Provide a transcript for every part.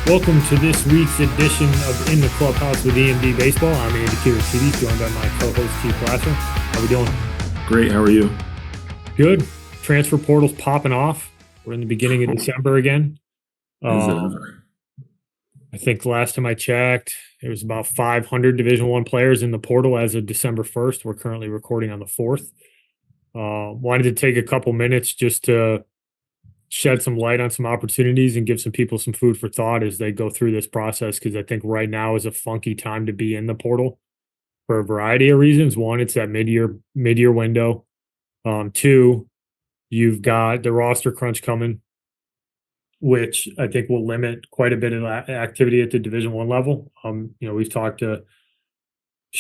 Welcome to this week's edition of In the Clubhouse with EMD Baseball. I'm Andy Kirachidis, joined by my co-host Keith Glasser. How we doing? Great. How are you? Good. Transfer portal's popping off. We're in the beginning of December again. Is it ever? I think last time I checked, there was about 500 Division I players in the portal as of December 1st. We're currently recording on the 4th. Wanted to take a couple minutes just to shed some light on some opportunities and give some people some food for thought as they go through this process, because I think right now is a funky time to be in the portal for a variety of reasons. One, it's that mid-year window. Two, you've got the roster crunch coming, which I think will limit quite a bit of activity at the Division I level. We've talked to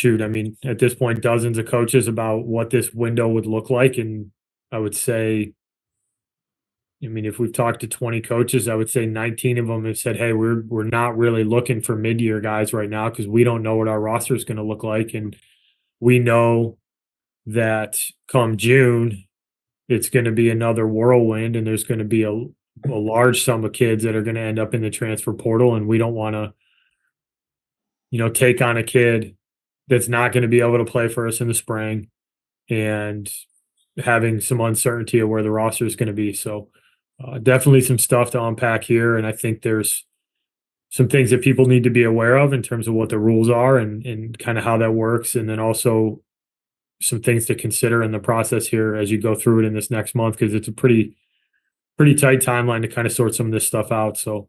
at this point, dozens of coaches about what this window would look like. And I would say, if we've talked to 20 coaches, I would say 19 of them have said, hey, we're not really looking for mid-year guys right now because we don't know what our roster is going to look like. And we know that come June, it's going to be another whirlwind, and there's going to be a large sum of kids that are going to end up in the transfer portal. And we don't want to, take on a kid that's not going to be able to play for us in the spring and having some uncertainty of where the roster is going to be. So definitely some stuff to unpack here. And I think there's some things that people need to be aware of in terms of what the rules are and kind of how that works. And then also some things to consider in the process here as you go through it in this next month, because it's a pretty tight timeline to kind of sort some of this stuff out. So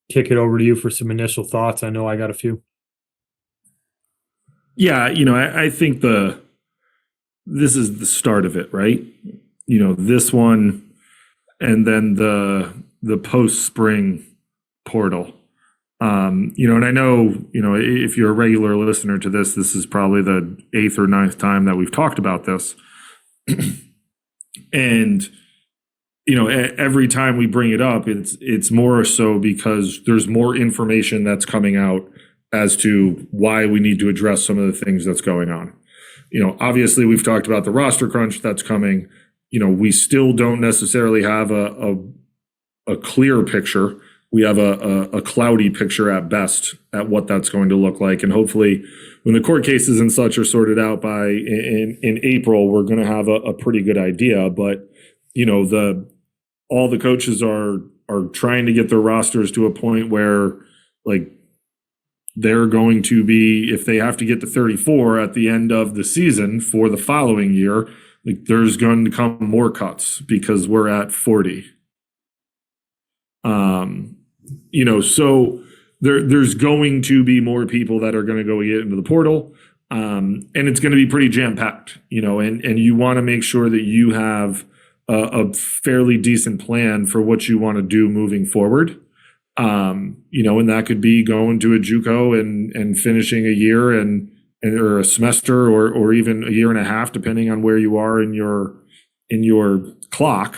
kick it over to you for some initial thoughts. I know I got a few. Yeah, I think this is the start of it, right? This one, and then the post-spring portal. And I know, if you're a regular listener to this is probably the 8th or 9th time that we've talked about this. And, every time we bring it up, it's more so because there's more information that's coming out as to why we need to address some of the things that's going on. Obviously we've talked about the roster crunch that's coming. We still don't necessarily have a clear picture. We have a cloudy picture at best at what that's going to look like. And hopefully when the court cases and such are sorted out by in April, we're going to have a pretty good idea. But, all the coaches are trying to get their rosters to a point where, like, they're going to be, if they have to get to 34 at the end of the season for the following year, like, there's going to come more cuts because we're at 40. So there's going to be more people that are going to go get into the portal. And it's going to be pretty jam-packed, and you want to make sure that you have a fairly decent plan for what you want to do moving forward. And that could be going to a JUCO and finishing a year or a semester or even a year and a half, depending on where you are in your clock,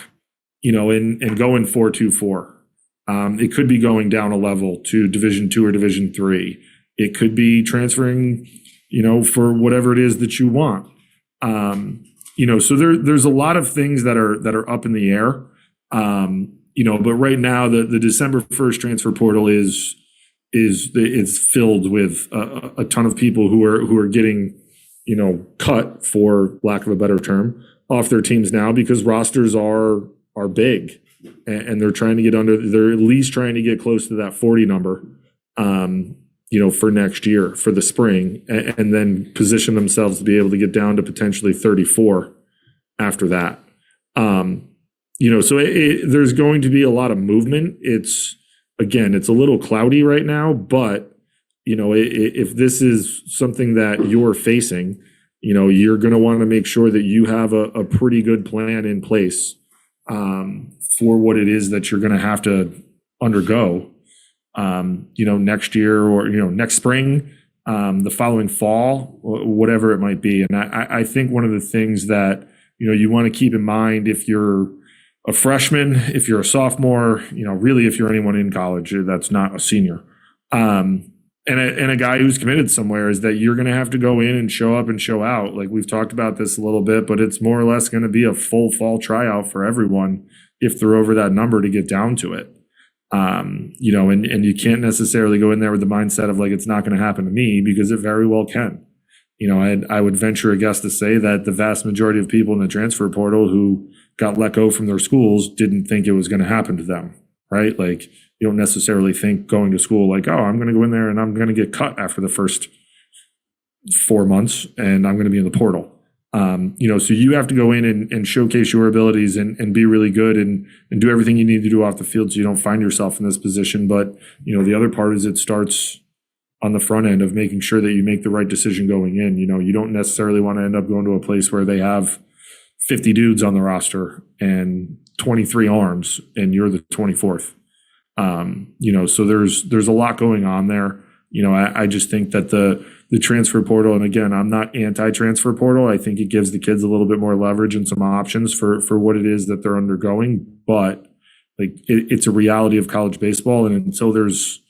and going 4.24. It could be going down a level to Division II or Division III. It could be transferring, for whatever it is that you want. So there's a lot of things that are up in the air. But right now the December 1st transfer portal it's filled with a ton of people who are getting, cut, for lack of a better term, off their teams now because rosters are big and they're trying to get they're at least trying to get close to that 40 number, for next year, for the spring, and then position themselves to be able to get down to potentially 34 after that. So there's going to be a lot of movement. It's a little cloudy right now, but, if this is something that you're facing, you're going to want to make sure that you have a pretty good plan in place for what it is that you're going to have to undergo, next year or, next spring, the following fall, whatever it might be. And I think one of the things that, you want to keep in mind if you're a freshman, if you're a sophomore, really if you're anyone in college that's not a senior, and a guy who's committed somewhere, is that you're going to have to go in and show up and show out. Like, we've talked about this a little bit, but it's more or less going to be a full fall tryout for everyone if they're over that number to get down to it. And you can't necessarily go in there with the mindset of like, it's not going to happen to me, because it very well can. I would venture a guess to say that the vast majority of people in the transfer portal who got let go from their schools didn't think it was going to happen to them, right? Like, you don't necessarily think going to school like, oh, I'm going to go in there and I'm going to get cut after the first 4 months and I'm going to be in the portal. So you have to go in and showcase your abilities and be really good and do everything you need to do off the field so you don't find yourself in this position. But, the other part is it starts on the front end of making sure that you make the right decision going in. You don't necessarily want to end up going to a place where they have 50 dudes on the roster and 23 arms and you're the 24th. So there's a lot going on there. I just think that the transfer portal, and again, I'm not anti-transfer portal. I think it gives the kids a little bit more leverage and some options for what it is that they're undergoing. But like it's a reality of college baseball, and until there's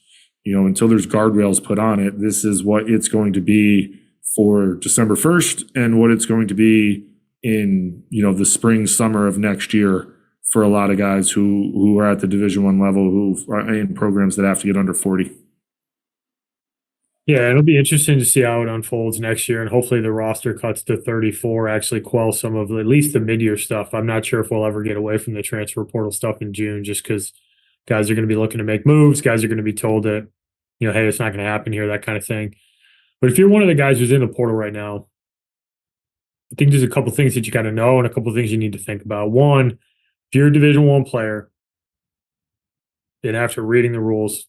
guardrails put on it, this is what it's going to be for December 1st and what it's going to be in the spring, summer of next year for a lot of guys who are at the Division I level, who are in programs that have to get under 40. Yeah, it'll be interesting to see how it unfolds next year, and hopefully the roster cuts to 34 actually quell some of at least the mid-year stuff. I'm not sure if we'll ever get away from the transfer portal stuff in June, just because guys are going to be looking to make moves. Guys are going to be told that, hey, it's not going to happen here, that kind of thing. But if you're one of the guys who's in the portal right now, I think there's a couple things that you got to know and a couple things you need to think about. One, if you're a Division I player, and after reading the rules,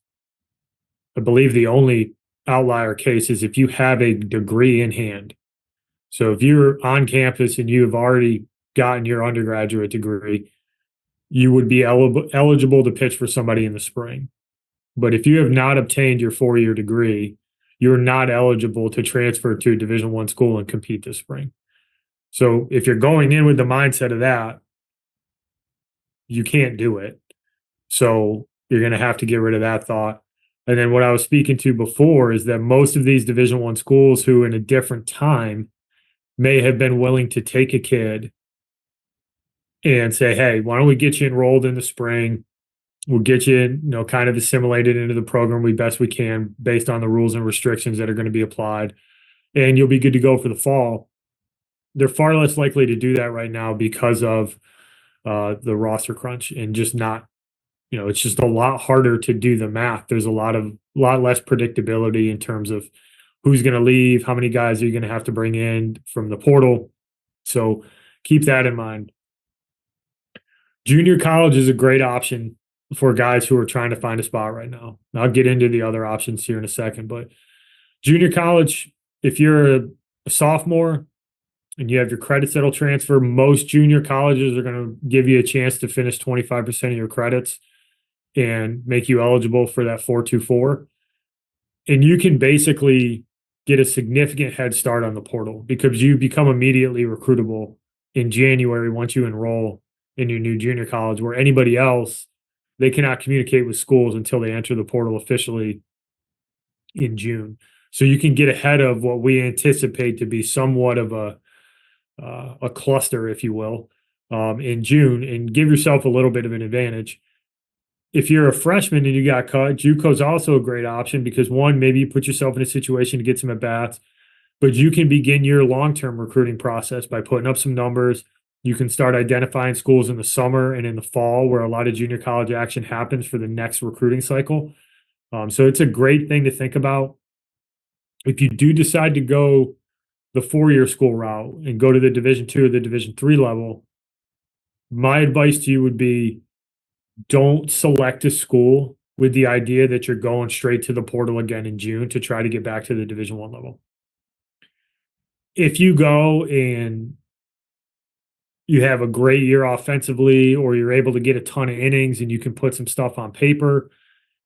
I believe the only outlier case is if you have a degree in hand. So if you're on campus and you've already gotten your undergraduate degree, you would be eligible to pitch for somebody in the spring. But if you have not obtained your 4-year degree, you're not eligible to transfer to a Division I school and compete this spring. So if you're going in with the mindset of that, you can't do it. So you're going to have to get rid of that thought. And then what I was speaking to before is that most of these Division I schools who in a different time may have been willing to take a kid and say, hey, why don't we get you enrolled in the spring? We'll get you, kind of assimilated into the program we best we can based on the rules and restrictions that are going to be applied. And you'll be good to go for the fall. They're far less likely to do that right now because of the roster crunch and just not, it's just a lot harder to do the math. There's a lot less predictability in terms of who's going to leave, how many guys are you going to have to bring in from the portal. So keep that in mind. Junior college is a great option for guys who are trying to find a spot right now. I'll get into the other options here in a second, but junior college, if you're a sophomore and you have your credits that'll transfer, most junior colleges are going to give you a chance to finish 25% of your credits and make you eligible for that 424. And you can basically get a significant head start on the portal because you become immediately recruitable in January once you enroll in your new junior college, where anybody else, they cannot communicate with schools until they enter the portal officially in June. So you can get ahead of what we anticipate to be somewhat of a cluster, if you will, in June, and give yourself a little bit of an advantage. If you're a freshman and you got cut, JUCO is also a great option because one, maybe you put yourself in a situation to get some at bats, but you can begin your long-term recruiting process by putting up some numbers. You can start identifying schools in the summer and in the fall where a lot of junior college action happens for the next recruiting cycle. So it's a great thing to think about. If you do decide to go the 4-year school route and go to the Division II or the Division III level, my advice to you would be don't select a school with the idea that you're going straight to the portal again in June to try to get back to the Division I level. If you go and you have a great year offensively, or you're able to get a ton of innings and you can put some stuff on paper,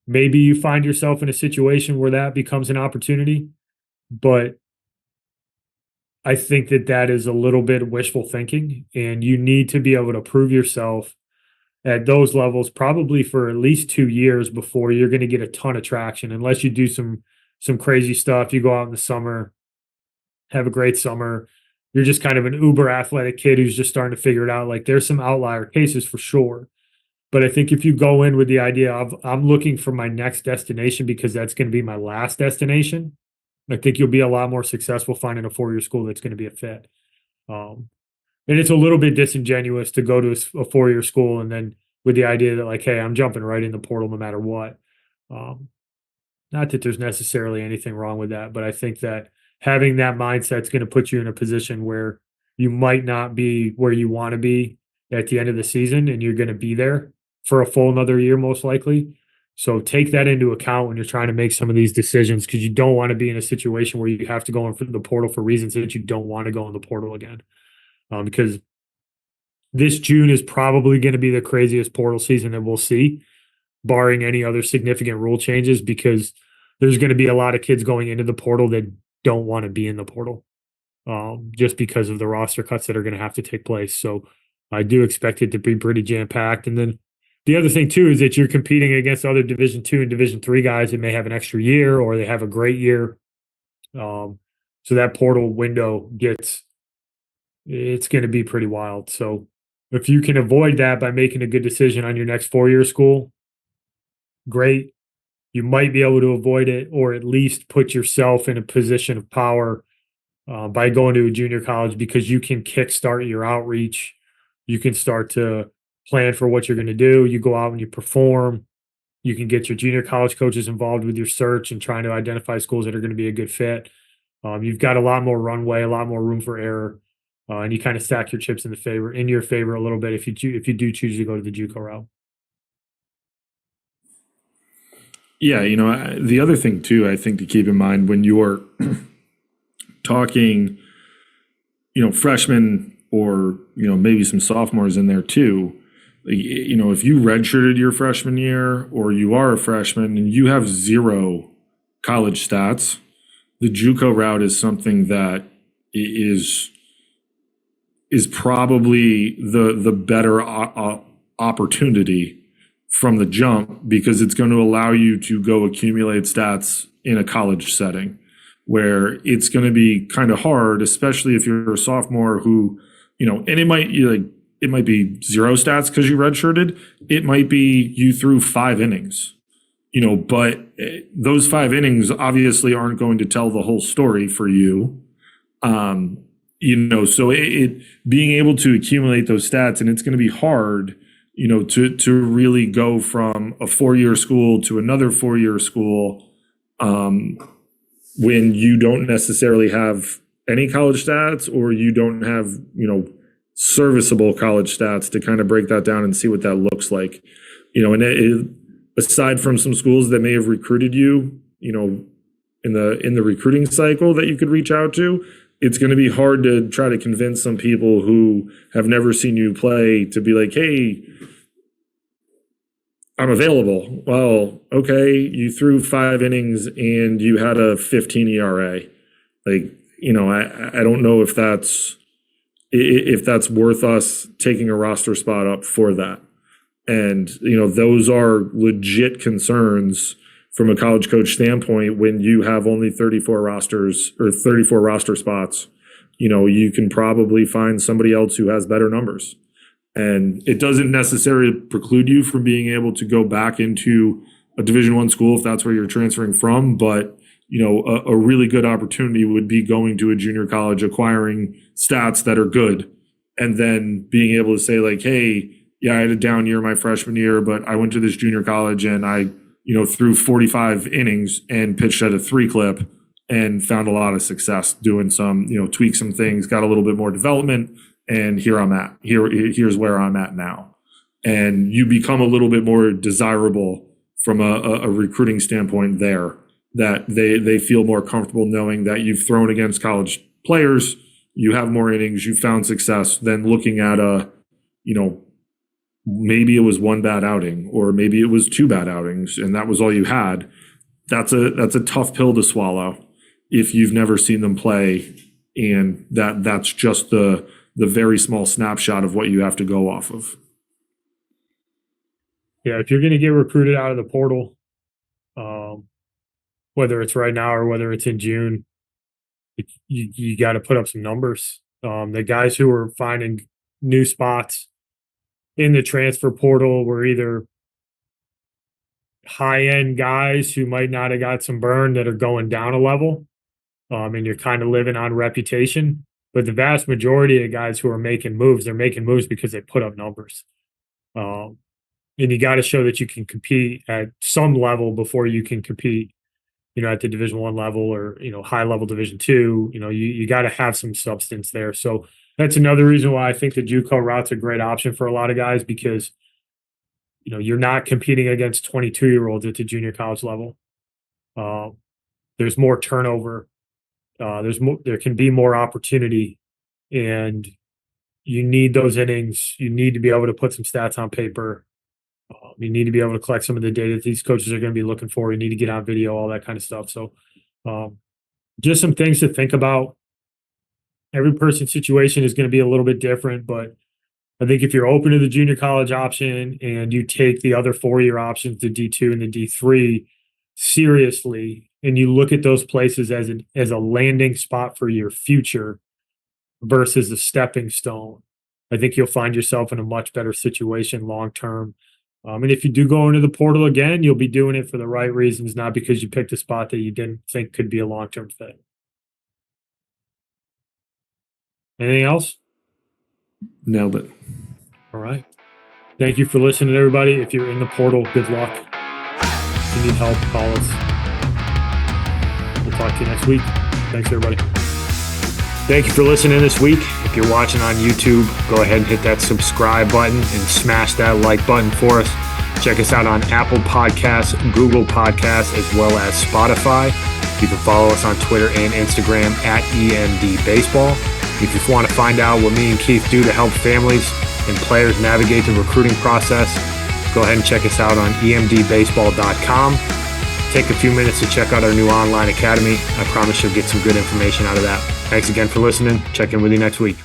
maybe you find yourself in a situation where that becomes an opportunity. But I think that is a little bit wishful thinking, and you need to be able to prove yourself at those levels probably for at least 2 years before you're going to get a ton of traction, unless you do some crazy stuff. You go out in the summer, have a great summer. You're just kind of an uber athletic kid who's just starting to figure it out. Like, there's some outlier cases for sure. But I think if you go in with the idea of I'm looking for my next destination because that's going to be my last destination, I think you'll be a lot more successful finding a 4-year school that's going to be a fit. Um, and it's a little bit disingenuous to go to a 4-year school and then with the idea that like, hey, I'm jumping right in the portal no matter what. Um, Not that there's necessarily anything wrong with that, but I think that having that mindset is going to put you in a position where you might not be where you want to be at the end of the season, and you're going to be there for a full another year, most likely. So take that into account when you're trying to make some of these decisions because you don't want to be in a situation where you have to go in for the portal for reasons that you don't want to go in the portal again. Because this June is probably going to be the craziest portal season that we'll see, barring any other significant rule changes, because there's going to be a lot of kids going into the portal that don't want to be in the portal, just because of the roster cuts that are going to have to take place. So I do expect it to be pretty jam packed. And then the other thing too is that you're competing against other Division II and Division III guys that may have an extra year or they have a great year. So that portal window it's going to be pretty wild. So if you can avoid that by making a good decision on your next 4-year school, great. You might be able to avoid it or at least put yourself in a position of power by going to a junior college because you can kickstart your outreach. You can start to plan for what you're going to do. You go out and you perform. You can get your junior college coaches involved with your search and trying to identify schools that are going to be a good fit. You've got a lot more runway, a lot more room for error, and you kind of stack your chips in your favor a little bit if you do choose to go to the JUCO route. Yeah, the other thing too, I think to keep in mind when you're talking, freshmen or, maybe some sophomores in there too, if you redshirted your freshman year or you are a freshman and you have 0 college stats, the JUCO route is something that is probably the better opportunity from the jump because it's going to allow you to go accumulate stats in a college setting where it's going to be kind of hard, especially if you're a sophomore who, and it might be 0 stats because you redshirted. It might be you threw 5 innings, but those 5 innings obviously aren't going to tell the whole story for you. So it being able to accumulate those stats, and it's going to be hard, to really go from a 4-year school to another 4-year school when you don't necessarily have any college stats or you don't have, serviceable college stats to kind of break that down and see what that looks like. Aside from some schools that may have recruited you, in the recruiting cycle that you could reach out to, it's going to be hard to try to convince some people who have never seen you play to be like, hey, I'm available. Well, okay, you threw 5 innings and you had a 15 ERA. Like, I don't know if that's worth us taking a roster spot up for that. And, those are legit concerns from a college coach standpoint. When you have only 34 rosters or 34 roster spots, you can probably find somebody else who has better numbers. And it doesn't necessarily preclude you from being able to go back into a Division I school if that's where you're transferring from. But, a really good opportunity would be going to a junior college, acquiring stats that are good, and then being able to say like, hey, yeah, I had a down year my freshman year, but I went to this junior college and I, threw 45 innings and pitched at a 3 clip and found a lot of success doing some, tweak some things, got a little bit more development. And here I'm at. Here's where I'm at now. And you become a little bit more desirable from a recruiting standpoint there, that they feel more comfortable knowing that you've thrown against college players, you have more innings, you found success than looking at maybe it was 1 bad outing or maybe it was 2 bad outings and that was all you had. That's a tough pill to swallow if you've never seen them play, and that's just the very small snapshot of what you have to go off of. Yeah, if you're going to get recruited out of the portal, whether it's right now or whether it's in June, you got to put up some numbers. The guys who are finding new spots, in the transfer portal were either high-end guys who might not have got some burn that are going down a level, and you're kind of living on reputation. But the vast majority of guys who are making moves, they're making moves because they put up numbers. And you got to show that you can compete at some level before you can compete, at the Division I level or, high level Division II. You got to have some substance there. So that's another reason why I think the JUCO route's a great option for a lot of guys, because you're not competing against 22-year-olds at the junior college level. There's more turnover. There can be more opportunity, and you need those innings. You need to be able to put some stats on paper. You need to be able to collect some of the data that these coaches are going to be looking for. You need to get on video, all that kind of stuff. So just some things to think about. Every person's situation is going to be a little bit different, but I think if you're open to the junior college option and you take the other 4-year options, the D2 and the D3, seriously, and you look at those places as a landing spot for your future versus a stepping stone, I think you'll find yourself in a much better situation long term. And if you do go into the portal again, you'll be doing it for the right reasons, not because you picked a spot that you didn't think could be a long-term fit. Anything else? Nailed it. All right. Thank you for listening, everybody. If you're in the portal, good luck. If you need help, call us. We'll talk to you next week. Thanks, everybody. Thank you for listening this week. If you're watching on YouTube, go ahead and hit that subscribe button and smash that like button for us. Check us out on Apple Podcasts, Google Podcasts, as well as Spotify. You can follow us on Twitter and Instagram at EMD Baseball. If you want to find out what me and Keith do to help families and players navigate the recruiting process, go ahead and check us out on emdbaseball.com. Take a few minutes to check out our new online academy. I promise you'll get some good information out of that. Thanks again for listening. Check in with you next week.